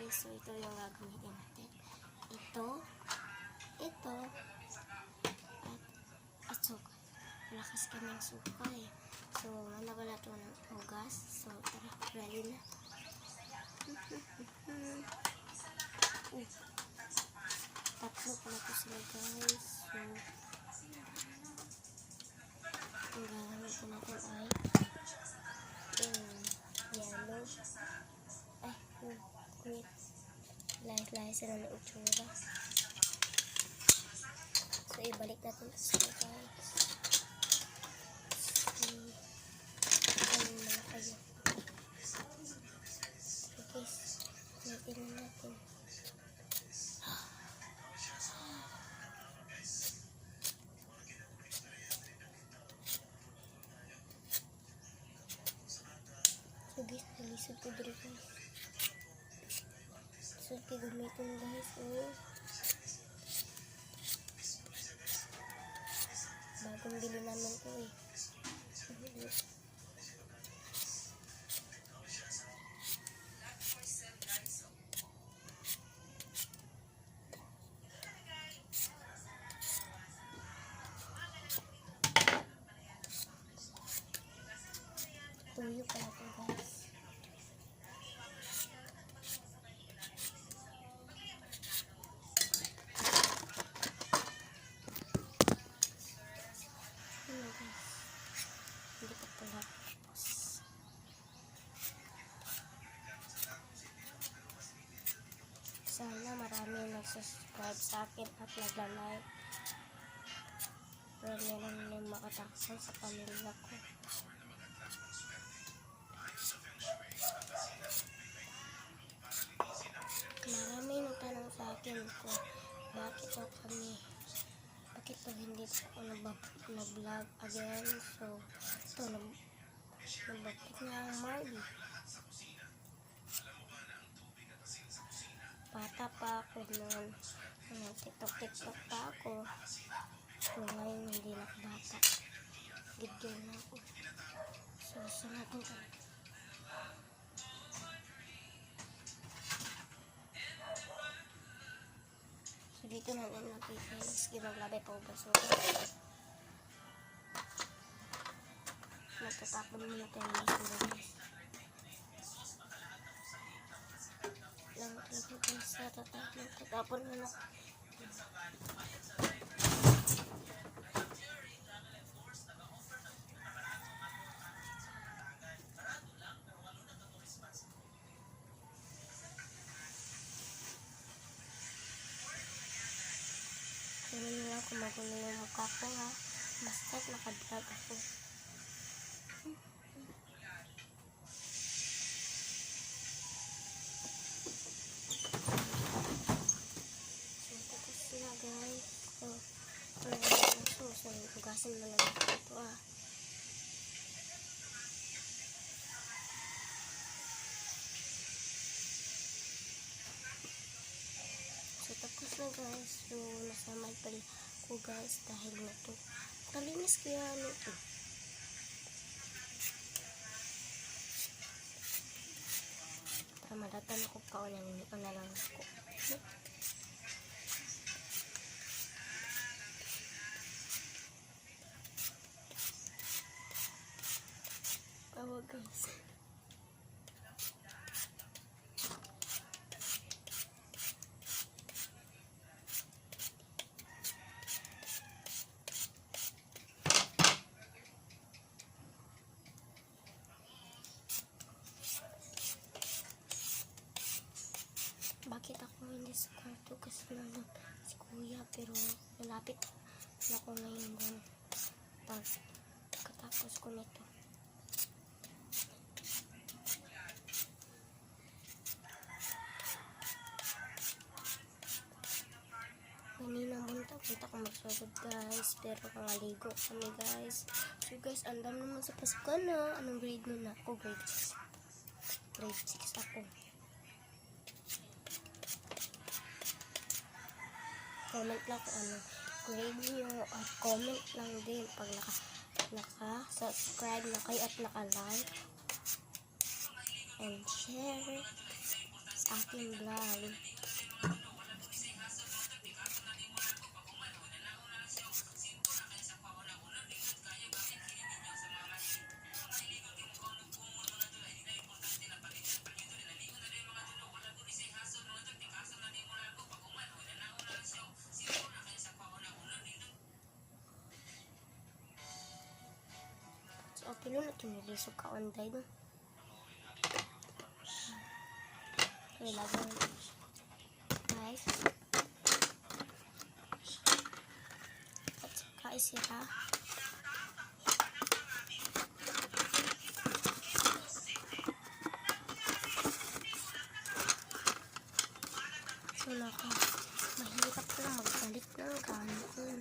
guys. So ito yung gagamitin natin. Ito, at suka. Malakas kaming suka eh. So manabala ito ng ugas. So tara, ready na. Tatlo pala po sila guys. So ang gagamitin natin ay yellow. Ay, wait. Lahis-lahis sila ng utsura. So ibalik natin sila guys. Ano mga kayo. So guys, natin natin. So guys, nalisod ko dito guys. So gagamitin guys. Bagong bili namin ito eh. Tuyo pala ito guys. Hindi pa pala. Sana marami nag-subscribe sa akin at nagla-like. Pero meron na makataksan sa pamilya ko. Marami nagtanong sa akin ko, bakit hindi ako nag-vlog again. So, ito, nagbakit na ang Marley. Bata pa ako noon. TikTok pa ako. So, ngayon hindi na ako bata. Gidyo na ako. So, natin ka. So, dito na lang natin guys. Ginaglabi pa ubas. So, magtatapon muna tayo guys. Tatapon muna. Tignan nyo lang kung magulo yung mukha ko ha. Basta't nakablog ako. So, tapos na guys. So, hugasan mo lang ito ah. So, tapos na guys. So, nasamay pala ko guys dahil nito. Kalinis kaya nito. Para madatan ako pa o naninipan na lang ako. Tawag guys. Bakit ako hindi sa kwarto kasi nandun si kuya, pero malapit na ako ngayon doon pagkatapos ko nito. Kanina punta ko magsugod guys, pero kangaligo kami guys. So guys, andam naman sa Pasko na. Anong grade mo na? Ako grade 6. Grade 6 ako. Comment lang kung ano grade nyo at comment lang din pag naka-subscribe na kayo at naka-like and share. sa aking vlog. So, okay lang na tinilisog ka onday no. Okay, lagyan guys. At saka isira. So, mahirap lang magbalik ng gamit nun.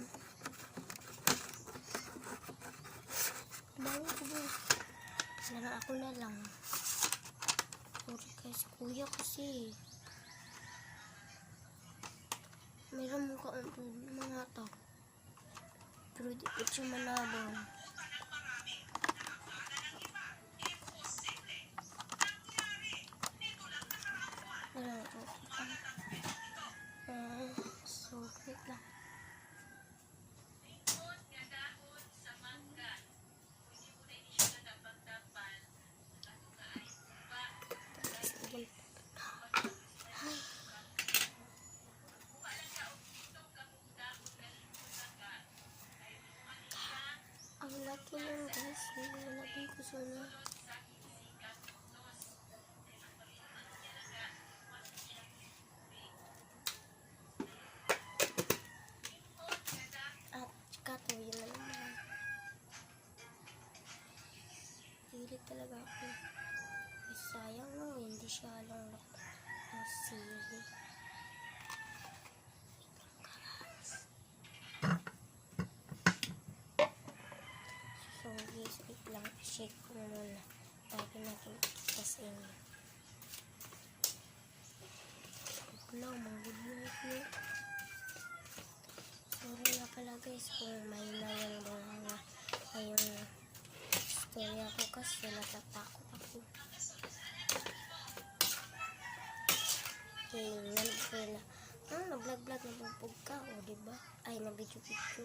Balik ko ba? Sana ako na lang. Sorry guys, kuya kasi. Meron mo ka mga tao. Pero di ko siya manabang. So, wait lang. Ang laki ng guys. Nalagay ko sana. At saka to, yun na naman. Hilig talaga ako. Ay, sayang no, hindi siya lang ang sili. So guys, wait lang. Shake ko na muna. Bago natin itasin. Wala, mga good. Sorry na pala guys kung may nalang mga ngayong storya ko kasi natatakot ako. Okay, nag-vlog nabubog ka, o diba? Ay, nabidyo-bidyo.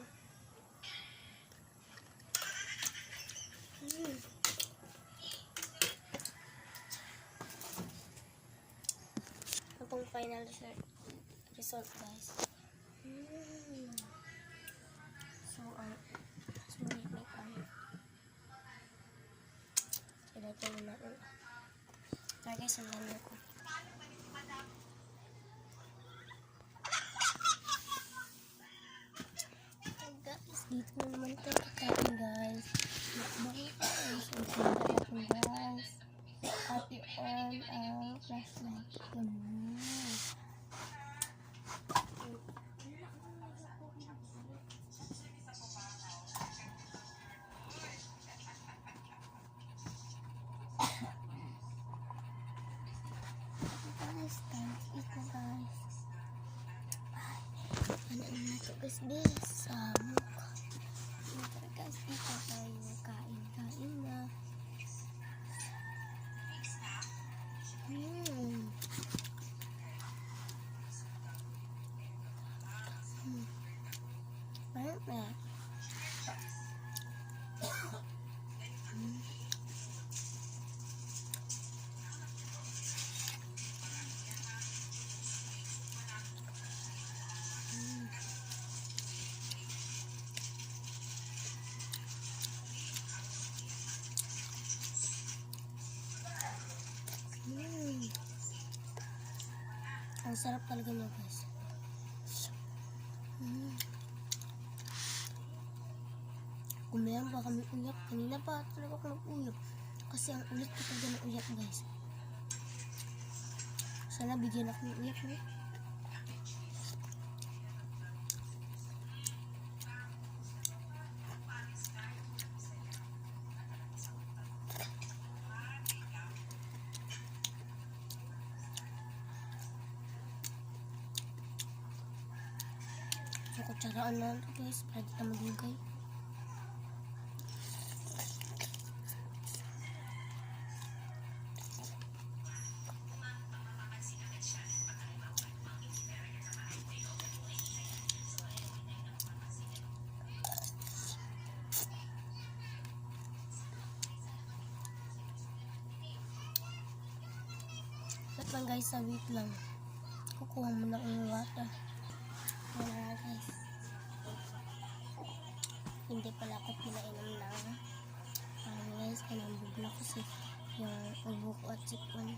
Ito pong final result guys. So, sulit na kami. Ilagay mo natin. Lagay sa lanya ko. Guys, dito naman ito kakain guys. Makbang guys. Ang guys. Happy on ang flashlight. Ganun. Guys, time to eat na guys. Ano na ito guys, sa mukha. Tara guys, ito tayo kain na. Banyak. Ang sarap talaga niya guys. Kumayan pa kami uyak. Kanina pa talaga ako nag-uyak. Kasi ang ulit ko talaga ng uyak guys. Sana bigyan ako ng uyak no? So, kutsaraan na ito guys, para di na magligay. lang guys, wait lang. Kukuha mo na yung water. Wala guys. Hindi pala ako pinainom lang. Guys, kanambog na kasi yung ubo ko at sipon.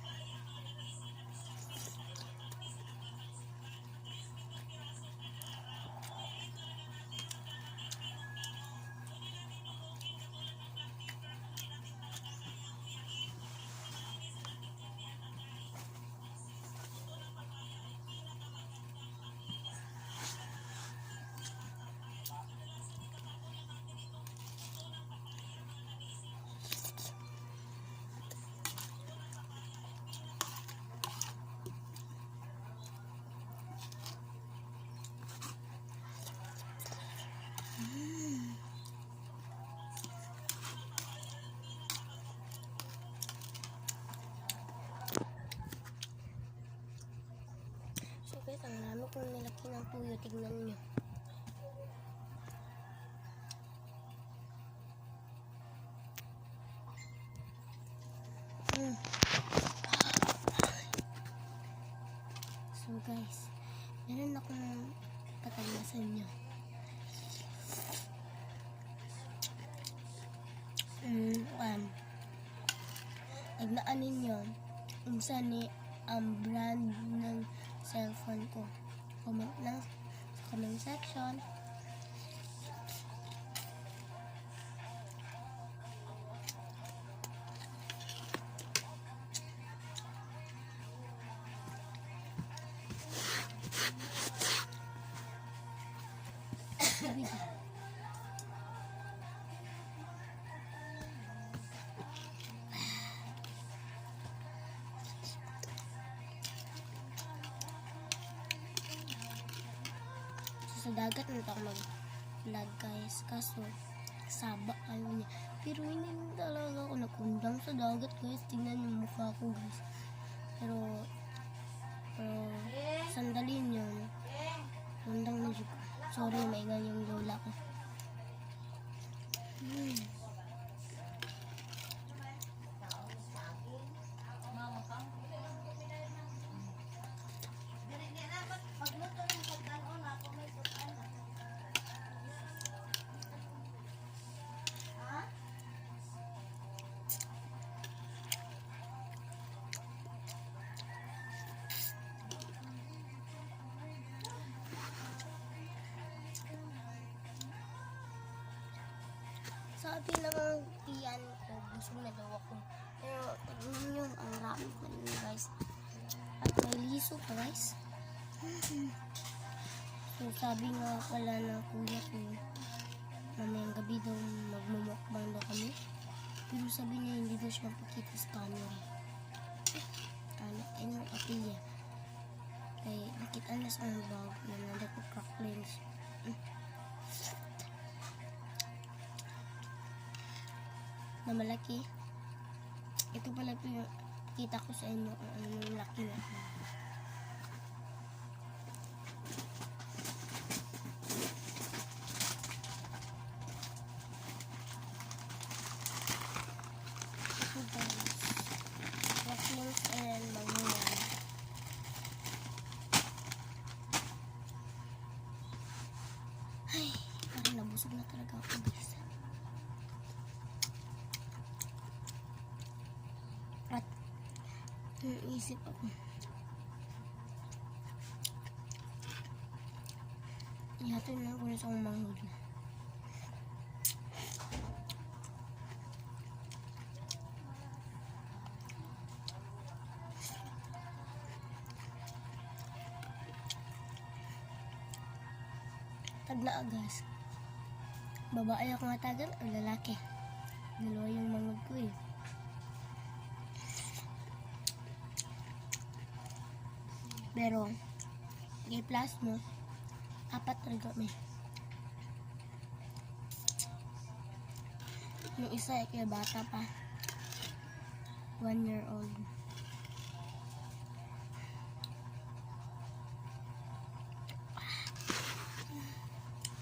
So guys, ang dami kong nilaki ng tuyo. Tignan nyo. So guys, meron akong pataglasan nyo. Nagnaan ninyo unsa ni ang brand ng cellphone ko. Comment lang sa comment section. Sa dagat na ako mag-vlog guys, kaso saba ayaw niya. Pero hindi talaga ako nakundang sa dagat guys. Tingnan yung mukha ko guys. Pero sandalin yun. Kundang na siya. Sorry, maingay yung lola ko. Sabi ng tiyan ko, busog na daw ako. Pero, tignan nyo, ang rami ko nyo guys. At may liso pa guys. So, sabi nga pala ng kuya ko, mamayang gabi daw magmumukbang daw kami. Pero sabi niya, hindi daw siya mapakita sa camera. Ano, kapilya. Kaya, nakita na sa mga bag na nanda ko cracklings. Na malaki. Ito pala po yung kita ko sa inyo kung ano yung laki na. Ito guys. Cracklings and mangunan. Ay, parang nabusog na talaga ako guys. At isip ako, ihatid na ako sa manghod na. Tagna guys. Babae ako nga tagal o lalaki. Dalawa yung manghod ko eh. Pero, i-plus mo, 4 talaga may. Yung isa ay kaya bata pa. 1 year old.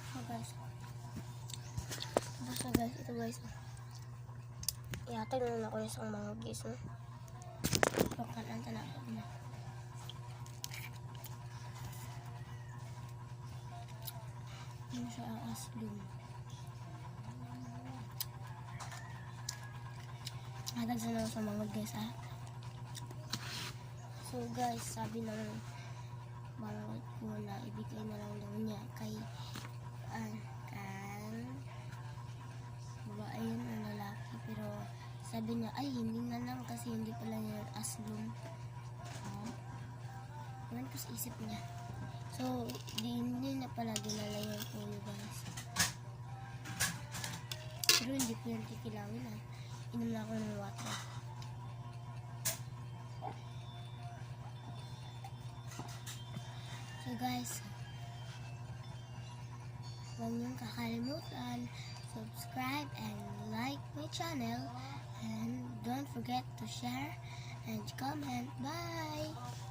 So guys. Tapos na guys, ito guys. Ihatag na ako isang mga guys. Pagkalaan na ako na. mo siya aaslum. Hatag sa lang sa mga guys ha. So guys, sabi ng mga ko na ibigay na lang daw niya kay ang babae yun ang lalaki, pero sabi niya ay hindi na lang kasi hindi pala niya aslum. Naman ko sa isip niya. So hindi na pala dinala yung ulo guys. Pero hindi ko yung kikilawin ha. Inom na ako ng water. So guys, huwag niyong kakalimutan, subscribe and like my channel, and don't forget to share and comment. Bye!